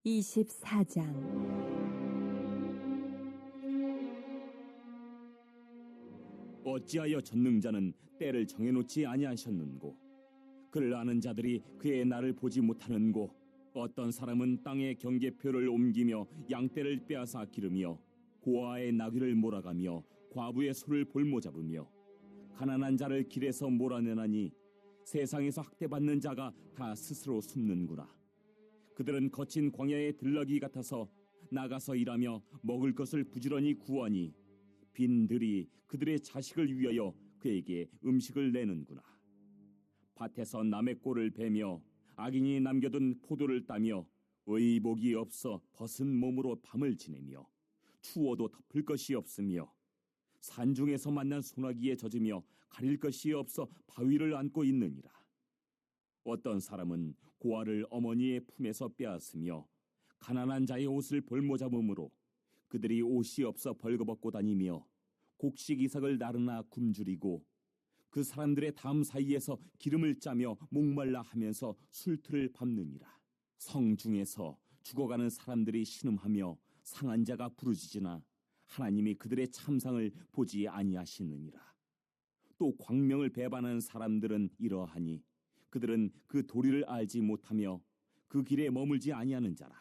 24장. 어찌하여 전능자는 때를 정해놓지 아니하셨는고, 그를 아는 자들이 그의 날을 보지 못하는고, 어떤 사람은 땅의 경계표를 옮기며 양떼를 빼앗아 기르며 고아의 나귀를 몰아가며 과부의 소를 볼모잡으며 가난한 자를 길에서 몰아내나니, 세상에서 학대받는 자가 다 스스로 숨는구나. 그들은 거친 광야의 들나귀 같아서 나가서 일하며 먹을 것을 부지런히 구하니, 빈들이 그들의 자식을 위하여 그에게 음식을 내는구나. 밭에서 남의 꼴을 베며 악인이 남겨둔 포도를 따며 의복이 없어 벗은 몸으로 밤을 지내며 추워도 덮을 것이 없으며 산중에서 만난 소나기에 젖으며 가릴 것이 없어 바위를 안고 있느니라. 어떤 사람은 고아를 어머니의 품에서 빼앗으며 가난한 자의 옷을 볼모잡음으로 그들이 옷이 없어 벌거벗고 다니며 곡식 이삭을 나르나 굶주리고 그 사람들의 담 사이에서 기름을 짜며 목말라 하면서 술틀을 밟느니라. 성중에서 죽어가는 사람들이 신음하며 상한 자가 부르짖으나 하나님이 그들의 참상을 보지 아니하시느니라. 또 광명을 배반하는 사람들은 이러하니, 그들은 그 도리를 알지 못하며 그 길에 머물지 아니하는 자라.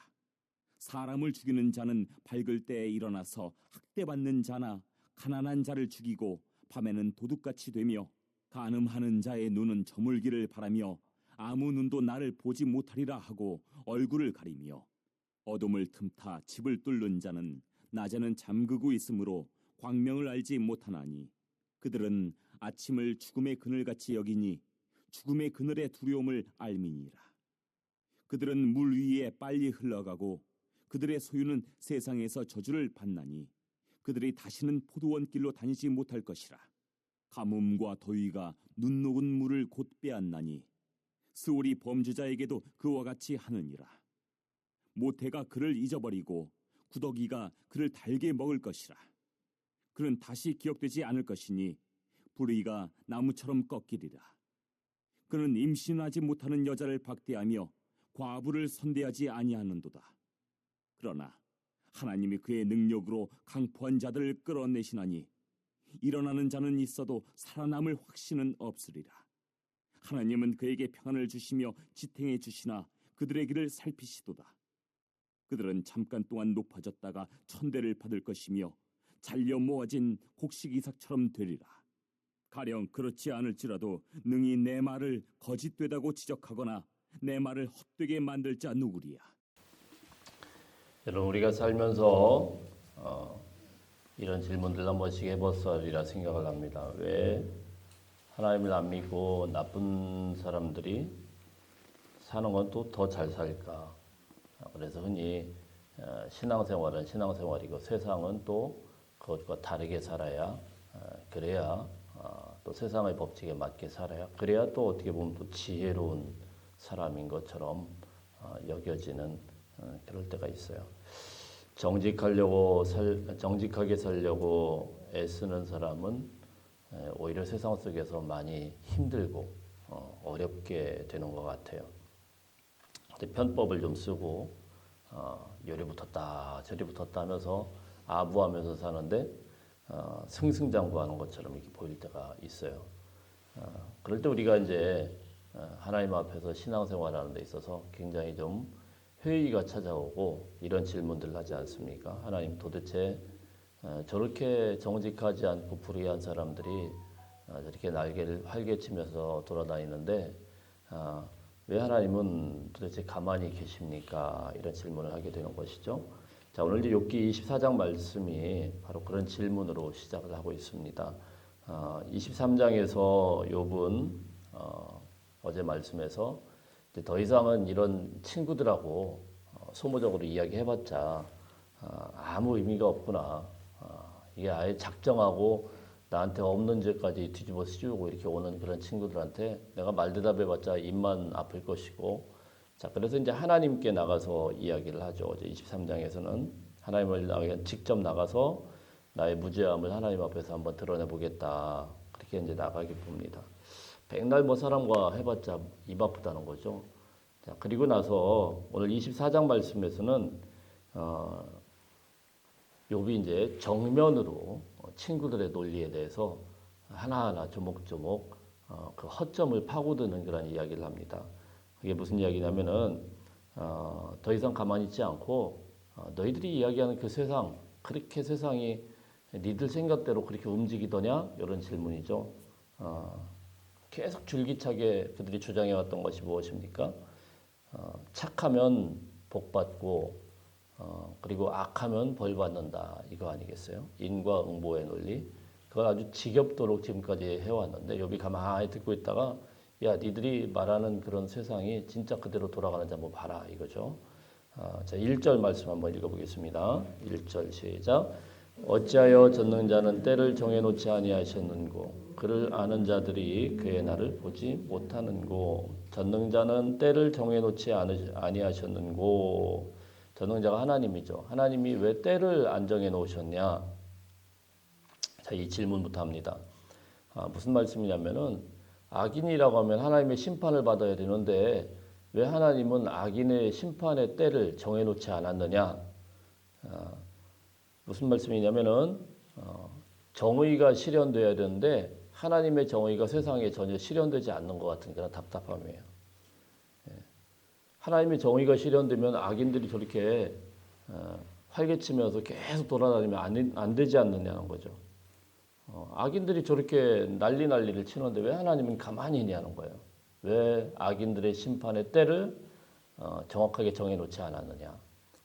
사람을 죽이는 자는 밝을 때에 일어나서 학대받는 자나 가난한 자를 죽이고 밤에는 도둑같이 되며, 간음하는 자의 눈은 저물기를 바라며 아무 눈도 나를 보지 못하리라 하고 얼굴을 가리며, 어둠을 틈타 집을 뚫는 자는 낮에는 잠그고 있으므로 광명을 알지 못하나니, 그들은 아침을 죽음의 그늘같이 여기니 죽음의 그늘의 두려움을 알미니라. 그들은 물 위에 빨리 흘러가고 그들의 소유는 세상에서 저주를 받나니, 그들이 다시는 포도원 길로 다니지 못할 것이라. 가뭄과 더위가 눈 녹은 물을 곧 빼앗나니, 스올이 범죄자에게도 그와 같이 하느니라. 모태가 그를 잊어버리고 구더기가 그를 달게 먹을 것이라. 그는 다시 기억되지 않을 것이니 불의가 나무처럼 꺾이리라. 그는 임신하지 못하는 여자를 박대하며 과부를 선대하지 아니하는도다. 그러나 하나님이 그의 능력으로 강포한 자들을 끌어내시나니, 일어나는 자는 있어도 살아남을 확신은 없으리라. 하나님은 그에게 평안을 주시며 지탱해 주시나 그들의 길을 살피시도다. 그들은 잠깐 동안 높아졌다가 천대를 받을 것이며 잘려 모아진 곡식 이삭처럼 되리라. 가령 그렇지 않을지라도 능히 내 말을 거짓되다고 지적하거나 내 말을 헛되게 만들 자 누구리야. 여러분, 우리가 살면서 이런 질문들 한 번씩 해봤으리라 생각을 합니다. 왜 하나님을 안 믿고 나쁜 사람들이 사는 건 또 더 잘 살까? 그래서 흔히 신앙생활은 신앙생활이고 세상은 또 그것과 다르게 살아야, 그래야 또 세상의 법칙에 맞게 살아야, 그래야 또 어떻게 보면 또 지혜로운 사람인 것처럼 여겨지는 그럴 때가 있어요. 정직하게 살려고 애쓰는 사람은 오히려 세상 속에서 많이 힘들고 어렵게 되는 것 같아요. 편법을 좀 쓰고 요리 붙었다 저리 붙었다 하면서 아부하면서 사는데 승승장구하는 것처럼 이렇게 보일 때가 있어요. 그럴 때 우리가 이제 하나님 앞에서 신앙생활하는 데 있어서 굉장히 좀 회의가 찾아오고 이런 질문들을 하지 않습니까? 하나님, 도대체 저렇게 정직하지 않고 불의한 사람들이 저렇게 날개를 활개치면서 돌아다니는데 왜 하나님은 도대체 가만히 계십니까? 이런 질문을 하게 되는 것이죠. 자, 오늘 이제 욥기 24장 말씀이 바로 그런 질문으로 시작을 하고 있습니다. 23장에서 욥은 어제 말씀에서 이제 더 이상은 이런 친구들하고 소모적으로 이야기해봤자 아무 의미가 없구나. 이게 아예 작정하고 나한테 없는 죄까지 뒤집어 씌우고 이렇게 오는 그런 친구들한테 내가 말 대답해봤자 입만 아플 것이고, 자, 그래서 이제 하나님께 나가서 이야기를 하죠. 어제 23장에서는 하나님을 직접 나가서 나의 무죄함을 하나님 앞에서 한번 드러내보겠다. 그렇게 이제 나가게 봅니다. 백날 뭐 사람과 해봤자 입 아프다는 거죠. 자, 그리고 나서 오늘 24장 말씀에서는 욥이 이제 정면으로 친구들의 논리에 대해서 하나하나 조목조목 그 허점을 파고드는 그런 이야기를 합니다. 그게 무슨 이야기냐면은 더 이상 가만히 있지 않고 너희들이 이야기하는 그 세상, 그렇게 세상이 니들 생각대로 그렇게 움직이더냐? 이런 질문이죠. 계속 줄기차게 그들이 주장해왔던 것이 무엇입니까? 착하면 복받고 그리고 악하면 벌받는다, 이거 아니겠어요? 인과응보의 논리. 그걸 아주 지겹도록 지금까지 해왔는데 욥이 가만히 듣고 있다가 야, 니들이 말하는 그런 세상이 진짜 그대로 돌아가는지 한번 봐라, 이거죠. 자, 1절 말씀 한번 읽어보겠습니다. 1절 시작. 어찌하여 전능자는 때를 정해놓지 아니하셨는고 그를 아는 자들이 그의 날을 보지 못하는고. 전능자는 때를 정해놓지 아니하셨는고. 전능자가 하나님이죠. 하나님이 왜 때를 안 정해놓으셨냐. 자, 이 질문부터 합니다. 무슨 말씀이냐면은 악인이라고 하면 하나님의 심판을 받아야 되는데 왜 하나님은 악인의 심판의 때를 정해놓지 않았느냐. 무슨 말씀이냐면은 정의가 실현돼야 되는데 하나님의 정의가 세상에 전혀 실현되지 않는 것 같은 그런 답답함이에요. 하나님의 정의가 실현되면 악인들이 저렇게 활개치면서 계속 돌아다니면 안 되지 않느냐는 거죠. 악인들이 저렇게 난리를 치는데 왜 하나님은 가만히 있냐는 거예요. 왜 악인들의 심판의 때를 정확하게 정해놓지 않았느냐.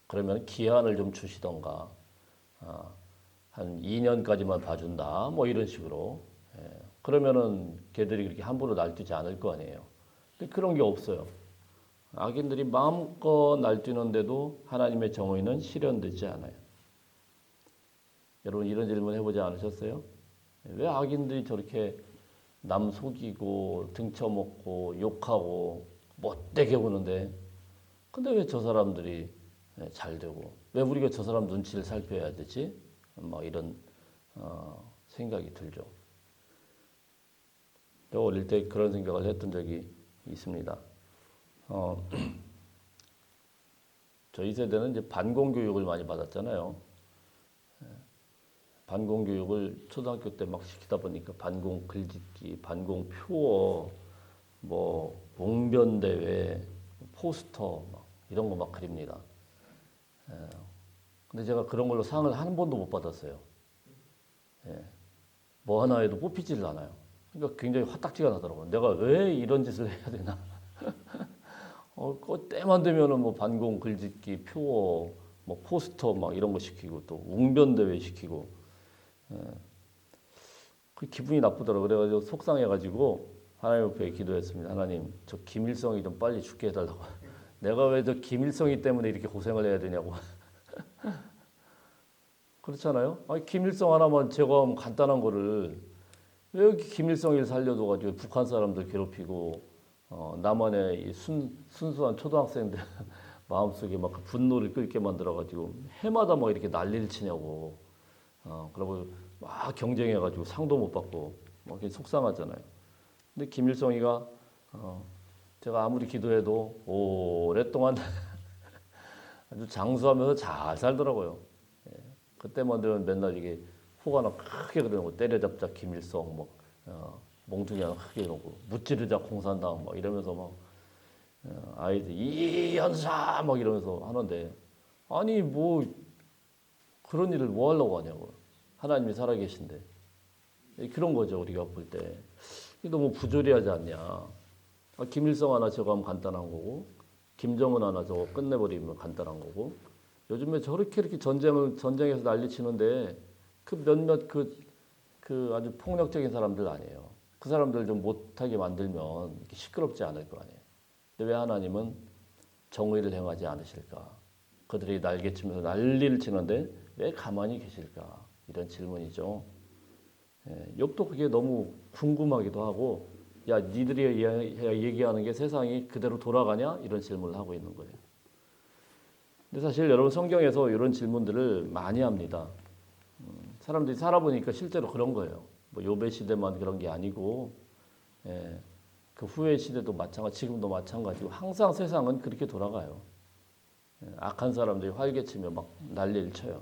그러면 기한을 좀 주시던가 한 2년까지만 봐준다 뭐 이런 식으로. 그러면은 걔들이 그렇게 함부로 날뛰지 않을 거 아니에요. 근데 그런 게 없어요. 악인들이 마음껏 날뛰는데도 하나님의 정의는 실현되지 않아요. 여러분 이런 질문 해보지 않으셨어요? 왜 악인들이 저렇게 남 속이고 등쳐먹고 욕하고 못되게 구는데 근데 왜 저 사람들이 잘 되고 왜 우리가 저 사람 눈치를 살펴야 되지? 뭐 이런 생각이 들죠. 저 어릴 때 그런 생각을 했던 적이 있습니다. 저희 세대는 이제 반공 교육을 많이 받았잖아요. 반공 교육을 초등학교 때 막 시키다 보니까 반공 글짓기, 반공 표어, 뭐 봉변 대회, 포스터 막 이런 거 막 그립니다. 근데 제가 그런 걸로 상을 한 번도 못 받았어요. 뭐 하나 해도 뽑히지를 않아요. 그러니까 굉장히 화딱지가 나더라고요. 내가 왜 이런 짓을 해야 되나? 때만 되면은 뭐 반공 글짓기, 표어, 뭐 포스터 막 이런 거 시키고 또 웅변 대회 시키고. 그 기분이 나쁘더라고요. 그래가지고 속상해가지고 하나님 앞에 기도했습니다. 하나님, 저 김일성이 좀 빨리 죽게 해달라고. 내가 왜 저 김일성이 때문에 이렇게 고생을 해야 되냐고. 그렇잖아요. 아니, 김일성 하나만 제거하면 간단한 거를 왜 여기 김일성을 살려둬가지고 북한 사람들 괴롭히고 남한의 이 순수한 초등학생들 마음속에 막 분노를 끓게 만들어가지고 해마다 막 이렇게 난리를 치냐고. 그러고 막 경쟁해가지고 상도 못 받고 막 속상하잖아요. 근데 김일성이가 제가 아무리 기도해도 오랫동안 아주 장수하면서 잘 살더라고요. 그때만 되면 맨날 이게 호가나 크게 그러고 때려잡자 김일성 뭐 몽둥이 하나 크게 이러고 무찌르자 공산당 막 이러면서 막 아이들 이현사 막 이러면서 하는데 아니 뭐 그런 일을 뭐 하려고 하냐고. 하나님이 살아계신데. 그런 거죠, 우리가 볼 때. 너무 부조리하지 않냐. 김일성 하나 저거 하면 간단한 거고, 김정은 하나 저거 끝내버리면 간단한 거고, 요즘에 저렇게 이렇게 전쟁에서 난리 치는데, 그 몇몇 그 아주 폭력적인 사람들 아니에요. 그 사람들 좀 못하게 만들면 이렇게 시끄럽지 않을 거 아니에요. 근데 왜 하나님은 정의를 행하지 않으실까? 그들이 날개치면서 난리를 치는데 왜 가만히 계실까? 이런 질문이죠. 욥도 그게 너무 궁금하기도 하고 야 니들이 얘기하는 게 세상이 그대로 돌아가냐? 이런 질문을 하고 있는 거예요. 근데 사실 여러분 성경에서 이런 질문들을 많이 합니다. 사람들이 살아보니까 실제로 그런 거예요. 뭐 욥의 시대만 그런 게 아니고 그 후의 시대도 마찬가지, 지금도 마찬가지고 항상 세상은 그렇게 돌아가요. 악한 사람들이 활개치며 막 난리를 쳐요.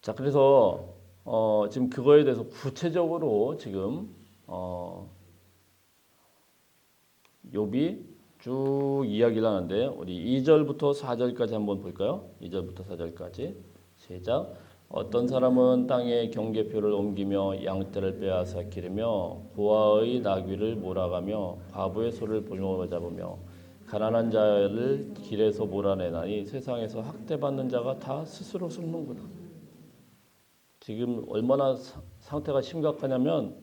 자, 그래서 지금 그거에 대해서 구체적으로 지금 욥이 쭉 이야기를 하는데 우리 2절부터 4절까지 한번 볼까요? 2절부터 4절까지 시작. 어떤 사람은 땅에 경계표를 옮기며 양떼를 빼앗아 기르며 고아의 나귀를 몰아가며 과부의 소를 볼모로 잡으며 가난한 자를 길에서 몰아내나니 세상에서 학대받는 자가 다 스스로 숨는구나. 지금 얼마나 상태가 심각하냐면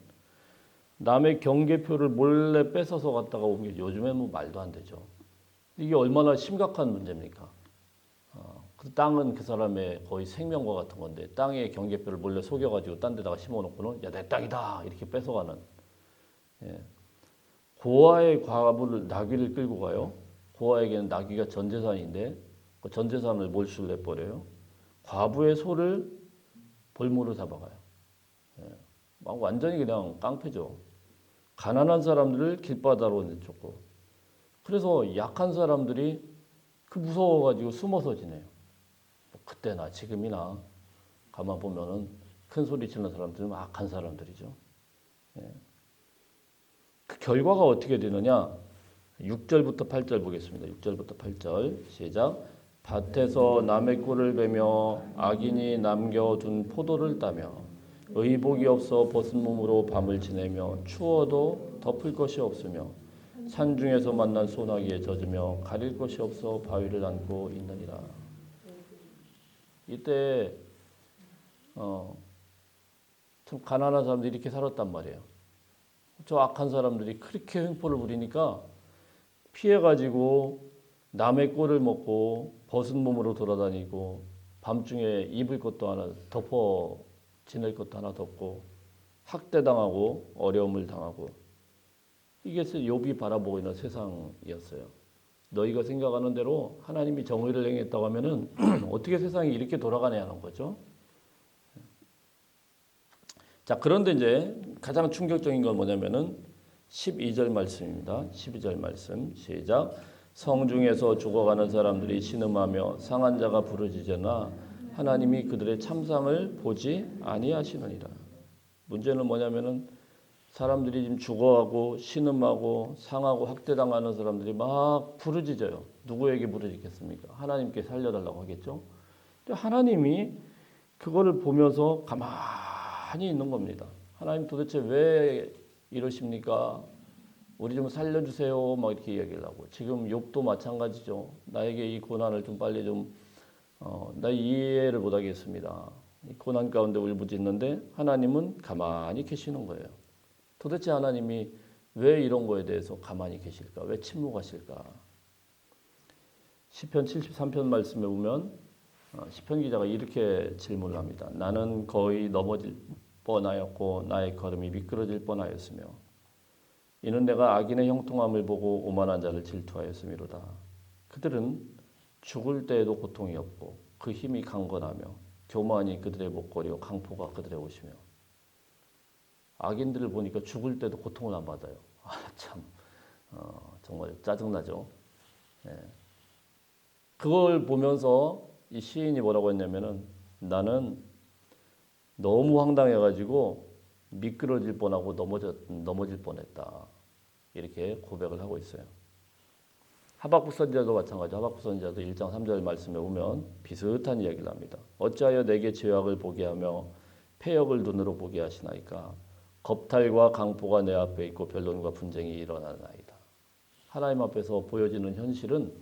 남의 경계표를 몰래 뺏어서 갔다가 옮겨. 요즘에 뭐 말도 안 되죠. 이게 얼마나 심각한 문제입니까? 그 땅은 그 사람의 거의 생명과 같은 건데 땅에 경계표를 몰래 속여가지고 딴 데다가 심어놓고는 야, 내 땅이다 이렇게 뺏어가는. 예. 고아의 과부를 나귀를 끌고 가요. 고아에게는 나귀가 전 재산인데 그 전 재산을 몰수를 내버려요. 과부의 소를 볼모로 잡아가요. 예. 막 완전히 그냥 깡패죠. 가난한 사람들을 길바다로 내쫓고. 그래서 약한 사람들이 그 무서워가지고 숨어서 지내요. 그때나 지금이나 가만 보면은 큰 소리 치는 사람들은 악한 사람들이죠. 예. 그 결과가 어떻게 되느냐? 6절부터 8절 보겠습니다. 6절부터 8절 시작. 밭에서 남의 꿀을 베며 악인이 남겨둔 포도를 따며 의복이 없어 벗은 몸으로 밤을 지내며 추워도 덮을 것이 없으며 산중에서 만난 소나기에 젖으며 가릴 것이 없어 바위를 안고 있느니라. 이때 참 가난한 사람들이 이렇게 살았단 말이에요. 저 악한 사람들이 그렇게 횡포를 부리니까 피해가지고 남의 꼴을 먹고 벗은 몸으로 돌아다니고 밤중에 입을 것도 하나 덮어 지낼 것도 하나 덮고 학대당하고 어려움을 당하고 이게 욥이 바라보고 있는 세상이었어요. 너희가 생각하는 대로 하나님이 정의를 행했다고 하면은 어떻게 세상이 이렇게 돌아가냐 하는 거죠. 자, 그런데 이제 가장 충격적인 건 뭐냐면은 12절 말씀입니다. 12절 말씀 시작. 성중에서 죽어가는 사람들이 신음하며 상한 자가 부르짖으나 하나님이 그들의 참상을 보지 아니하시느니라. 문제는 뭐냐면은 사람들이 지금 죽어가고 신음하고 상하고 학대당하는 사람들이 막 부르짖어요. 누구에게 부르짖겠습니까? 하나님께 살려달라고 하겠죠. 근데 하나님이 그거를 보면서 가만히 있는 겁니다. 하나님 도대체 왜 이러십니까? 우리 좀 살려주세요. 막 이렇게 이야기를 하고. 지금 욥도 마찬가지죠. 나에게 이 고난을 좀 빨리 나 이해를 못하겠습니다. 이 고난 가운데 울부짖는데 하나님은 가만히 계시는 거예요. 도대체 하나님이 왜 이런 거에 대해서 가만히 계실까? 왜 침묵하실까? 시편 73편 말씀에 보면 시편 기자가 이렇게 질문을 합니다. 나는 거의 넘어질 뻔하였고 나의 걸음이 미끄러질 뻔하였으며 이는 내가 악인의 형통함을 보고 오만한 자를 질투하였음이로다. 그들은 죽을 때에도 고통이 없고 그 힘이 강건하며 교만이 그들의 목걸이요 강포가 그들의 옷이며 악인들을 보니까 죽을 때도 고통을 안 받아요. 참 정말 짜증나죠. 네. 그걸 보면서 이 시인이 뭐라고 했냐면은 나는 너무 황당해가지고 미끄러질 뻔하고 넘어질 뻔했다. 이렇게 고백을 하고 있어요. 하박국 선지자도 마찬가지. 하박국 선지자도 1장 3절 말씀에 보면 비슷한 이야기를 합니다. 어찌하여 내게 죄악을 보게 하며 패역을 눈으로 보게 하시나이까. 겁탈과 강포가 내 앞에 있고 변론과 분쟁이 일어나나이다. 하나님 앞에서 보여지는 현실은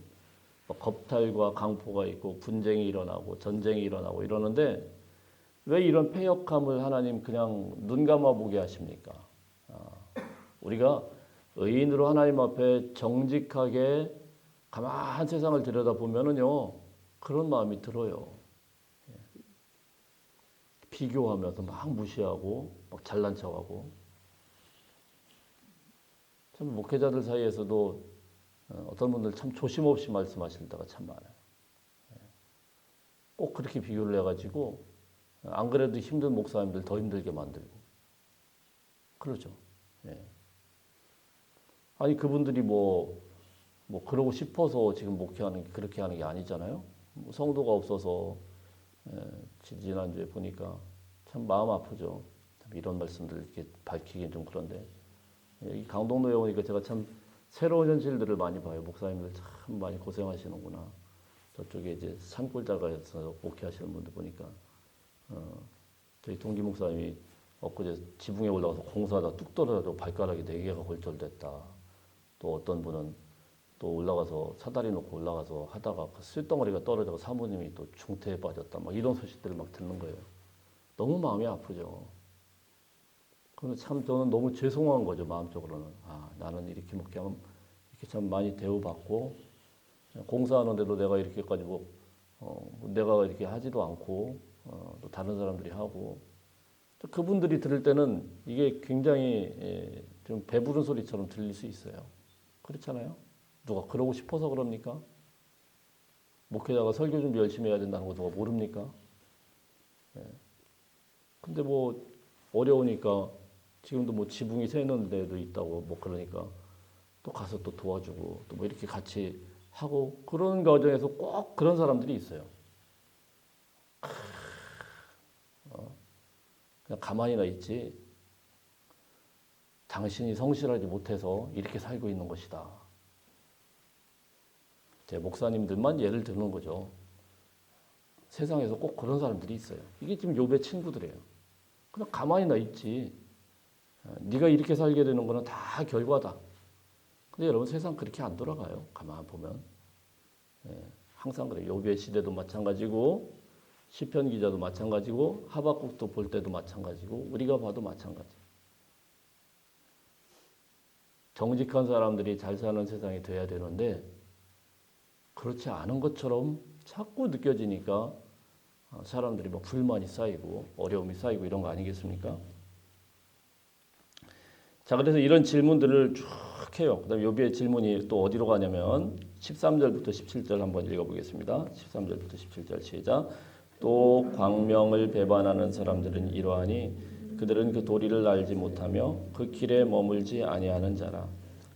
겁탈과 강포가 있고 분쟁이 일어나고 전쟁이 일어나고 이러는데 왜 이런 패역함을 하나님 그냥 눈 감아 보게 하십니까? 우리가 의인으로 하나님 앞에 정직하게 가만한 세상을 들여다보면은요 그런 마음이 들어요. 비교하면서 막 무시하고 막 잘난 척하고 참 목회자들 사이에서도 어떤 분들 참 조심 없이 말씀하실 때가 참 많아요. 꼭 그렇게 비교를 해가지고 안 그래도 힘든 목사님들 더 힘들게 만들고 그러죠. 예. 아니 그분들이 뭐 그러고 싶어서 지금 목회하는 그렇게 하는 게 아니잖아요. 뭐 성도가 없어서 지난주에 보니까 참 마음 아프죠. 이런 말씀들 이렇게 밝히긴 좀 그런데 이 강동로에 오니까 제가 참 새로운 현실들을 많이 봐요. 목사님들 참 많이 고생하시는구나. 저쪽에 이제 산골자가에서 목회하시는 분들 보니까 저희 동기 목사님이 엊그제 지붕에 올라가서 공사하다 뚝 떨어져서 발가락이 4개가 골절됐다. 또 어떤 분은 또 올라가서 사다리 놓고 올라가서 하다가 그 쇳덩어리가 떨어져서 사모님이 또 중태에 빠졌다. 막 이런 소식들을 막 듣는 거예요. 너무 마음이 아프죠. 그래서 참 저는 너무 죄송한 거죠. 마음적으로는. 아, 나는 이렇게 목회하면 이렇게 참 많이 대우받고 공사하는데도 내가 이렇게까지 내가 이렇게 하지도 않고 또 다른 사람들이 하고 그분들이 들을 때는 이게 굉장히 좀 배부른 소리처럼 들릴 수 있어요. 그렇잖아요? 누가 그러고 싶어서 그럽니까? 목회자가 설교 준비 열심히 해야 된다는 거 누가 모릅니까? 근데 뭐 어려우니까 지금도 뭐 지붕이 새는 데도 있다고 뭐 그러니까 또 가서 또 도와주고 또 뭐 이렇게 같이 하고 그런 과정에서 꼭 그런 사람들이 있어요. 그냥 가만히나 있지. 당신이 성실하지 못해서 이렇게 살고 있는 것이다. 제 목사님들만 예를 드는 거죠. 세상에서 꼭 그런 사람들이 있어요. 이게 지금 욥의 친구들이에요. 그냥 가만히나 있지. 네가 이렇게 살게 되는 거는 다 결과다. 근데 여러분 세상 그렇게 안 돌아가요. 가만 보면. 항상 그래요. 욥의 시대도 마찬가지고 시편 기자도 마찬가지고 하박국도 볼 때도 마찬가지고 우리가 봐도 마찬가지. 정직한 사람들이 잘 사는 세상이 돼야 되는데 그렇지 않은 것처럼 자꾸 느껴지니까 사람들이 막 불만이 쌓이고 어려움이 쌓이고 이런 거 아니겠습니까? 자, 그래서 이런 질문들을 쭉 해요. 그다음에 욥의 질문이 또 어디로 가냐면 13절부터 17절 한번 읽어보겠습니다. 13절부터 17절 시작. 또 광명을 배반하는 사람들은 이러하니 그들은 그 도리를 알지 못하며 그 길에 머물지 아니하는 자라.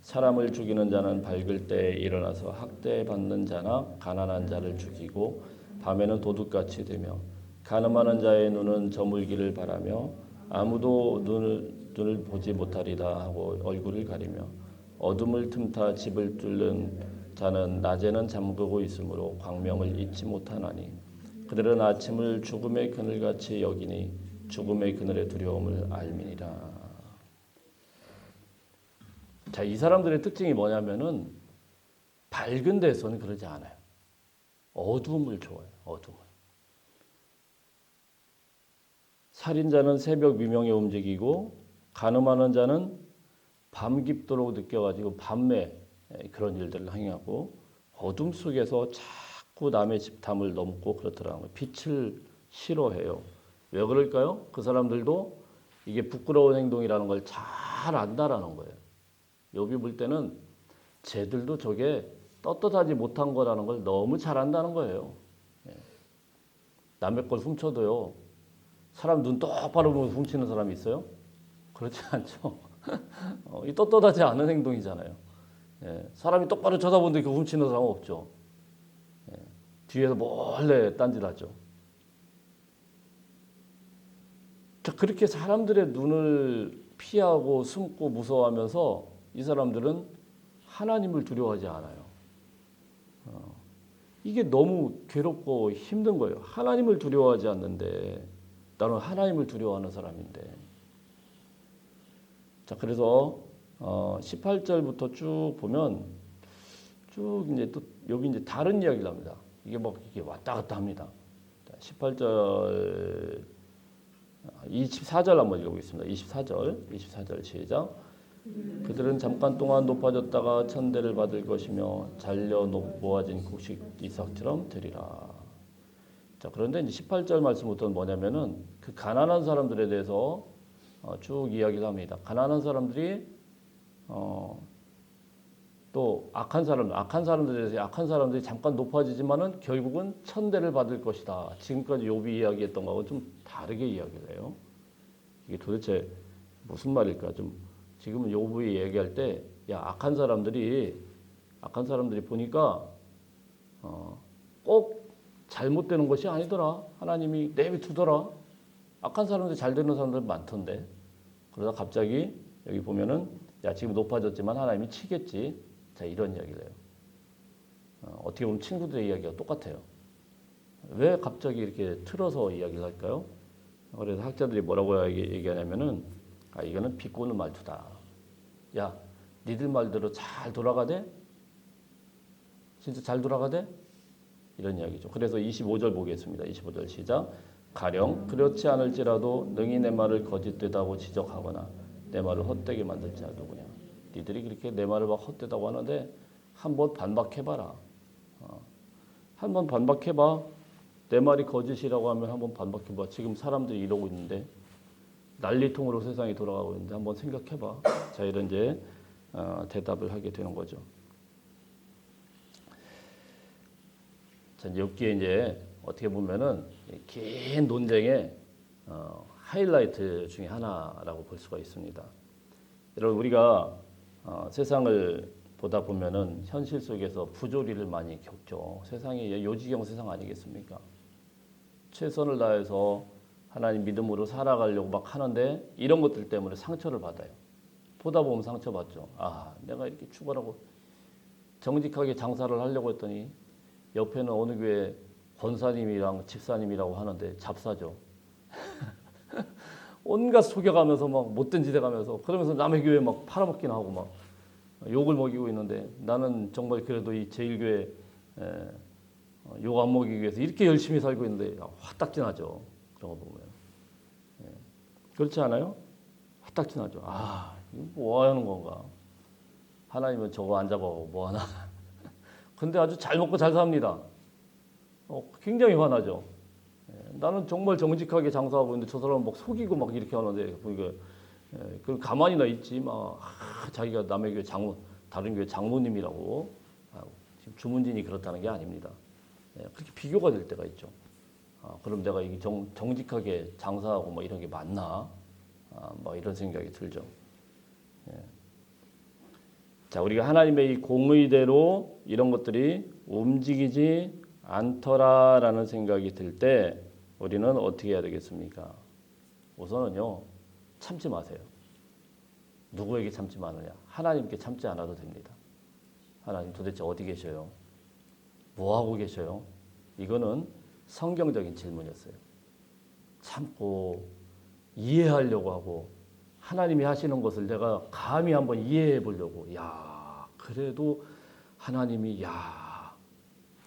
사람을 죽이는 자는 밝을 때에 일어나서 학대받는 자나 가난한 자를 죽이고 밤에는 도둑같이 되며 간음하는 자의 눈은 저물기를 바라며 아무도 눈을 보지 못하리다 하고 얼굴을 가리며 어둠을 틈타 집을 뚫는 자는 낮에는 잠그고 있으므로 광명을 잊지 못하나니 그들은 아침을 죽음의 그늘같이 여기니 죽음의 그늘의 두려움을 알미니라. 자, 이 사람들의 특징이 뭐냐면은 밝은 데서는 그러지 않아요. 어두움을 좋아해요. 어두움을. 살인자는 새벽 미명에 움직이고 간음하는 자는 밤 깊도록 느껴가지고 밤에 그런 일들을 행하고 어둠 속에서 자꾸 남의 집탐을 넘고 그렇더라고요. 빛을 싫어해요. 왜 그럴까요? 그 사람들도 이게 부끄러운 행동이라는 걸 잘 안다라는 거예요. 욥이 볼 때는 쟤들도 저게 떳떳하지 못한 거라는 걸 너무 잘 안다는 거예요. 남의 걸 훔쳐도요. 사람 눈 똑바로 보면서 훔치는 사람이 있어요? 그렇지 않죠. 이 떳떳하지 않은 행동이잖아요. 사람이 똑바로 쳐다보는데 그 훔치는 사람은 없죠. 뒤에서 몰래 딴짓하죠. 자, 그렇게 사람들의 눈을 피하고 숨고 무서워하면서 이 사람들은 하나님을 두려워하지 않아요. 이게 너무 괴롭고 힘든 거예요. 하나님을 두려워하지 않는데 나는 하나님을 두려워하는 사람인데. 자, 그래서 18절부터 쭉 보면 쭉 이제 또 여기 이제 다른 이야기를 합니다. 이게 이게 왔다 갔다 합니다. 18절 24절 한번 읽어보겠습니다. 24절 시작. 그들은 잠깐 동안 높아졌다가 천대를 받을 것이며 잘려 모아진 곡식 이삭처럼 되리라. 자, 그런데 이제 18절 말씀부터는 뭐냐면은 그 가난한 사람들에 대해서 쭉 이야기를 합니다. 가난한 사람들이 또 또 악한 사람들이 잠깐 높아지지만은 결국은 천대를 받을 것이다. 지금까지 욥이 이야기했던 거하고 좀 다르게 이야기를 해요. 이게 도대체 무슨 말일까? 좀 지금은 욥이 얘기할 때, 야, 악한 사람들이 보니까 꼭 잘못되는 것이 아니더라. 하나님이 내비두더라. 악한 사람들 잘 되는 사람들 많던데. 그러다 갑자기 여기 보면은, 야, 지금 높아졌지만 하나님이 치겠지. 자, 이런 이야기를 해요. 어떻게 보면 친구들의 이야기가 똑같아요. 왜 갑자기 이렇게 틀어서 이야기를 할까요? 그래서 학자들이 뭐라고 얘기하냐면은, 이거는 비꼬는 말투다. 야, 니들 말대로 잘 돌아가대? 진짜 잘 돌아가대? 이런 이야기죠. 그래서 25절 보겠습니다. 25절 시작. 가령 그렇지 않을지라도 능히 내 말을 거짓되다고 지적하거나 내 말을 헛되게 만들 자가 누구냐. 니들이 그렇게 내 말을 막 헛되다고 하는데 한번 반박해봐라. 한번 반박해봐. 내 말이 거짓이라고 하면 한번 반박해봐. 지금 사람들이 이러고 있는데 난리통으로 세상이 돌아가고 있는데 한번 생각해봐. 자, 이런 이제 대답을 하게 되는 거죠. 자, 여기에 이제 어떻게 보면은 긴 논쟁의 하이라이트 중에 하나라고 볼 수가 있습니다. 여러분, 우리가 세상을 보다 보면은 현실 속에서 부조리를 많이 겪죠. 세상이 요지경 세상 아니겠습니까? 최선을 다해서 하나님 믿음으로 살아가려고 막 하는데 이런 것들 때문에 상처를 받아요. 보다 보면 상처받죠. 아, 내가 이렇게 죽어라고 정직하게 장사를 하려고 했더니 옆에는 어느 교회 권사님이랑 집사님이라고 하는데 잡사죠. 온갖 속여가면서 막 못된 짓 해가면서 그러면서 남의 교회 막 팔아먹기나 하고 막 욕을 먹이고 있는데 나는 정말 그래도 이 제일교회 욕 안 먹이기 위해서 이렇게 열심히 살고 있는데 화딱지나죠. 그런 거 보면. 그렇지 않아요? 화딱지나죠. 아, 이거 뭐 하는 건가? 하나님은 저거 안 잡아가고 뭐 하나? 근데 아주 잘 먹고 잘 삽니다. 굉장히 화나죠. 나는 정말 정직하게 장사하고 있는데 저 사람은 막 속이고 막 이렇게 하는데 보니까 그 가만히나 있지 막 자기가 남의 교회 다른 교회 장로님이라고 지금 주문진이 그렇다는 게 아닙니다. 그렇게 비교가 될 때가 있죠. 그럼 내가 이게 정직하게 장사하고 뭐 이런 게 맞나? 뭐 이런 생각이 들죠. 자, 우리가 하나님의 이 공의대로 이런 것들이 움직이지 않더라라는 생각이 들 때 우리는 어떻게 해야 되겠습니까? 우선은요, 참지 마세요. 누구에게 참지 마느냐? 하나님께 참지 않아도 됩니다. 하나님 도대체 어디 계셔요? 뭐 하고 계셔요? 이거는 성경적인 질문이었어요. 참고 이해하려고 하고 하나님이 하시는 것을 내가 감히 한번 이해해 보려고. 야, 그래도 하나님이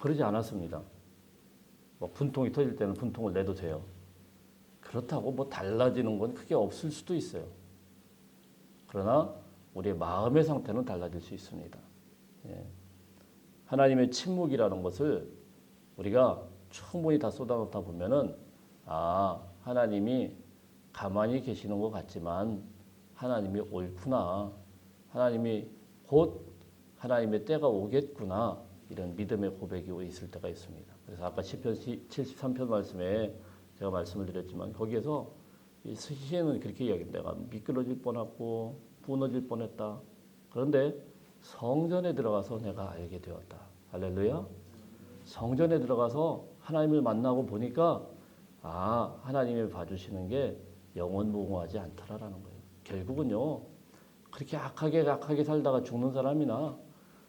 그러지 않았습니다. 뭐 분통이 터질 때는 분통을 내도 돼요. 그렇다고 뭐 달라지는 건 크게 없을 수도 있어요. 그러나 우리의 마음의 상태는 달라질 수 있습니다. 하나님의 침묵이라는 것을 우리가 충분히 다 쏟아놓다 보면은 하나님이 가만히 계시는 것 같지만 하나님이 옳구나. 하나님이 곧 하나님의 때가 오겠구나. 이런 믿음의 고백이 있을 때가 있습니다. 그래서 아까 시편 73편 말씀에 제가 말씀을 드렸지만 거기에서 이 시인은 그렇게 이야기합니다. 내가 미끄러질 뻔하고 무너질 뻔했다. 그런데 성전에 들어가서 내가 알게 되었다. 할렐루야. 성전에 들어가서 하나님을 만나고 보니까 하나님이 봐주시는 게 영원무궁하지 않더라라는 거예요. 결국은요, 그렇게 악하게 살다가 죽는 사람이나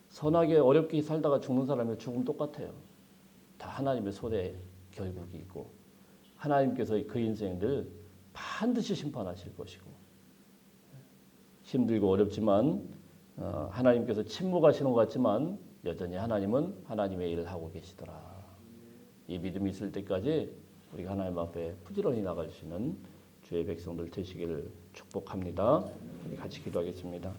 선하게 어렵게 살다가 죽는 사람의 죽음 똑같아요. 다 하나님의 손에 결국이 있고 하나님께서 그 인생들 반드시 심판하실 것이고 힘들고 어렵지만 하나님께서 침묵하시는 것 같지만 여전히 하나님은 하나님의 일을 하고 계시더라. 이 믿음이 있을 때까지 우리가 하나님 앞에 부지런히 나갈 수 있는 주의 백성들 되시기를 축복합니다. 우리 같이 기도하겠습니다.